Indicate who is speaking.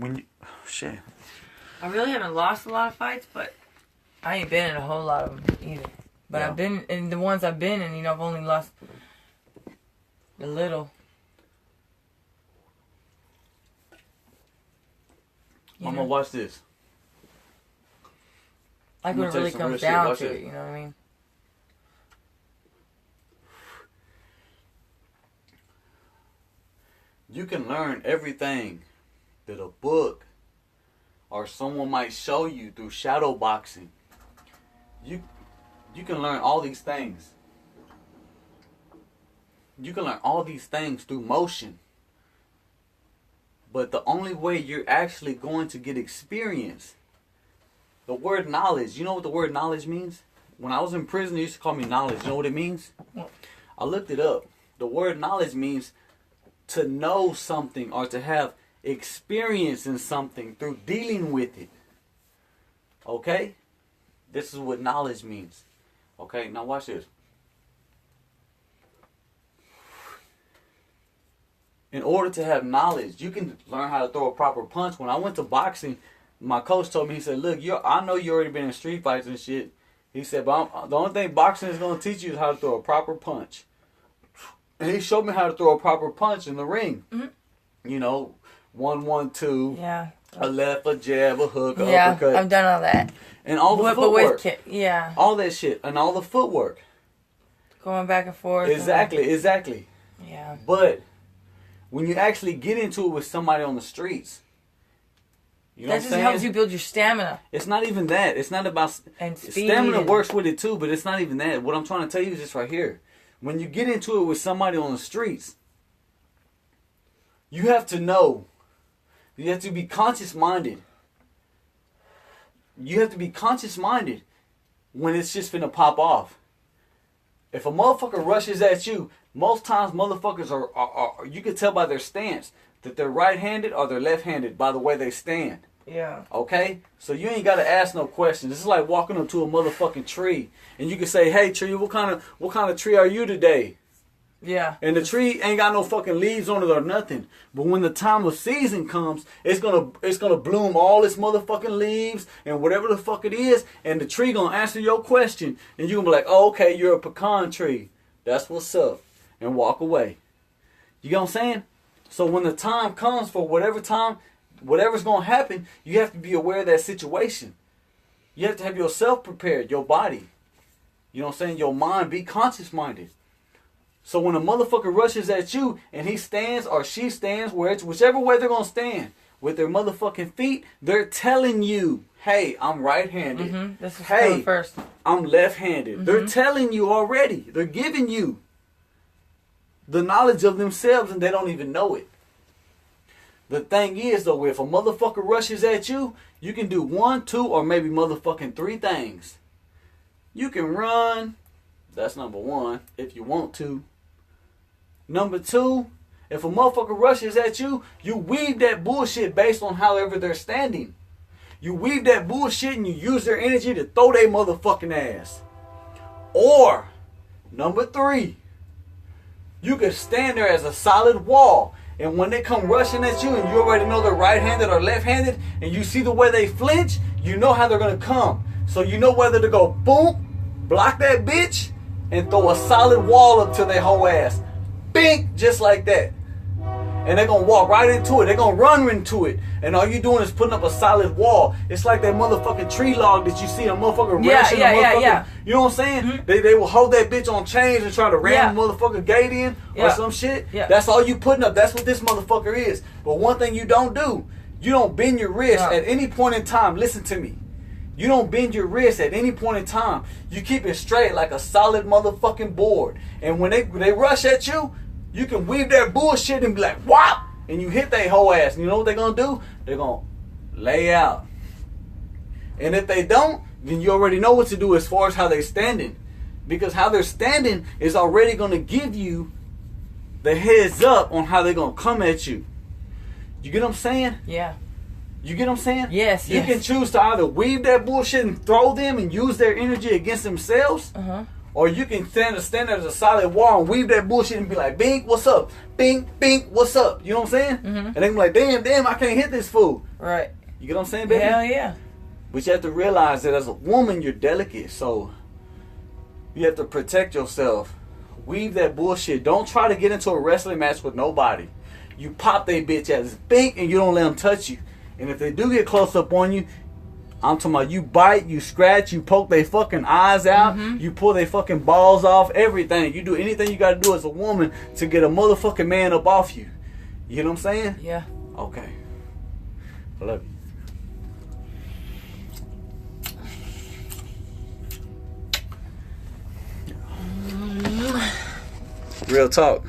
Speaker 1: when you, shit.
Speaker 2: I really haven't lost a lot of fights, but I ain't been in a whole lot of them either. But I've been in the ones I've been in, I've only lost a little.
Speaker 1: I'm gonna watch this.
Speaker 2: Like when it really comes down to it, you know what I mean?
Speaker 1: You can learn everything that a book or someone might show you through shadow boxing. You can learn all these things. You can learn all these things through motion. But the only way you're actually going to get experience, the word knowledge, you know what the word knowledge means? When I was in prison, they used to call me knowledge. You know what it means? I looked it up. The word knowledge means to know something or to have experience in something through dealing with it. Okay? This is what knowledge means. Okay, now watch this. In order to have knowledge, you can learn how to throw a proper punch. When I went to boxing, my coach told me, he said, look, I know you already been in street fights and shit. He said, but the only thing boxing is going to teach you is how to throw a proper punch. And he showed me how to throw a proper punch in the ring. Mm-hmm. You know, 1, 1, 2. Yeah. A left, a jab, a hook, a uppercut.
Speaker 2: I've done all that.
Speaker 1: And all the footwork.
Speaker 2: Yeah.
Speaker 1: All that shit. And all the footwork.
Speaker 2: Going back and forth.
Speaker 1: Exactly.
Speaker 2: Yeah.
Speaker 1: But when you actually get into it with somebody on the streets, you know what I'm saying?
Speaker 2: That just helps you build your stamina.
Speaker 1: It's not even that. It's not about...
Speaker 2: And speed.
Speaker 1: Stamina works with it too, but it's not even that. What I'm trying to tell you is this right here. When you get into it with somebody on the streets, you have to know. You have to be conscious-minded. You have to be conscious-minded when it's just finna pop off. If a motherfucker rushes at you, most times motherfuckers are you can tell by their stance that they're right-handed or they're left-handed by the way they stand.
Speaker 2: Yeah.
Speaker 1: Okay? So you ain't got to ask no questions. This is like walking up to a motherfucking tree and you can say, hey, tree, what kind of tree are you today?
Speaker 2: Yeah.
Speaker 1: And the tree ain't got no fucking leaves on it or nothing. But when the time of season comes, it's gonna bloom all its motherfucking leaves and whatever the fuck it is, and the tree gonna answer your question. And you gonna be like, oh, okay, you're a pecan tree. That's what's up. And walk away. You know what I'm saying? So when the time comes for whatever's gonna happen, you have to be aware of that situation. You have to have yourself prepared, your body. You know what I'm saying? Your mind, be conscious minded. So when a motherfucker rushes at you and he stands or she stands, whichever way they're going to stand, with their motherfucking feet, they're telling you, hey, I'm right-handed.
Speaker 2: Mm-hmm. This is
Speaker 1: hey,
Speaker 2: first.
Speaker 1: I'm left-handed. Mm-hmm. They're telling you already. They're giving you the knowledge of themselves and they don't even know it. The thing is, though, if a motherfucker rushes at you, you can do 1, 2, or maybe motherfucking 3 things. You can run. That's number 1, if you want to. Number 2, if a motherfucker rushes at you, you weave that bullshit based on however they're standing. You weave that bullshit and you use their energy to throw their motherfucking ass. Or, number 3, you can stand there as a solid wall. And when they come rushing at you and you already know they're right-handed or left-handed and you see the way they flinch, you know how they're going to come. So you know whether to go boom, block that bitch, and throw a solid wall up to their whole ass. Bink, just like that. And they're going to walk right into it. They're going to run into it. And all you're doing is putting up a solid wall. It's like that motherfucking tree log that you see a motherfucker rushing a motherfucker. Yeah. You know what I'm saying? Mm-hmm. They will hold that bitch on chains and try to ram the motherfucker gate in or some shit. Yeah. That's all you putting up. That's what this motherfucker is. But one thing you don't do, you don't bend your wrist at any point in time. Listen to me. You don't bend your wrist at any point in time. You keep it straight like a solid motherfucking board. And when they rush at you, you can weave that bullshit and be like, whop! And you hit their whole ass. And you know what they're going to do? They're going to lay out. And if they don't, then you already know what to do as far as how they're standing. Because how they're standing is already going to give you the heads up on how they're going to come at you. You get what I'm saying?
Speaker 2: Yeah.
Speaker 1: You get what I'm saying?
Speaker 2: Yes.
Speaker 1: You can choose to either weave that bullshit and throw them and use their energy against themselves, Or you can stand there as a solid wall and weave that bullshit and be like, Bink, what's up? Bink, Bink, what's up? You know what I'm saying?
Speaker 2: Mm-hmm.
Speaker 1: And they be like, damn, I can't hit this fool.
Speaker 2: Right.
Speaker 1: You get what I'm saying, baby?
Speaker 2: Hell yeah.
Speaker 1: But you have to realize that as a woman, you're delicate. So you have to protect yourself. Weave that bullshit. Don't try to get into a wrestling match with nobody. You pop they bitch ass Bink and you don't let them touch you. And if they do get close up on you, I'm talking about you bite, you scratch, you poke their fucking eyes out, you pull their fucking balls off, everything. You do anything you gotta do as a woman to get a motherfucking man up off you. You know what I'm saying?
Speaker 2: Yeah.
Speaker 1: Okay. I love you. Real talk.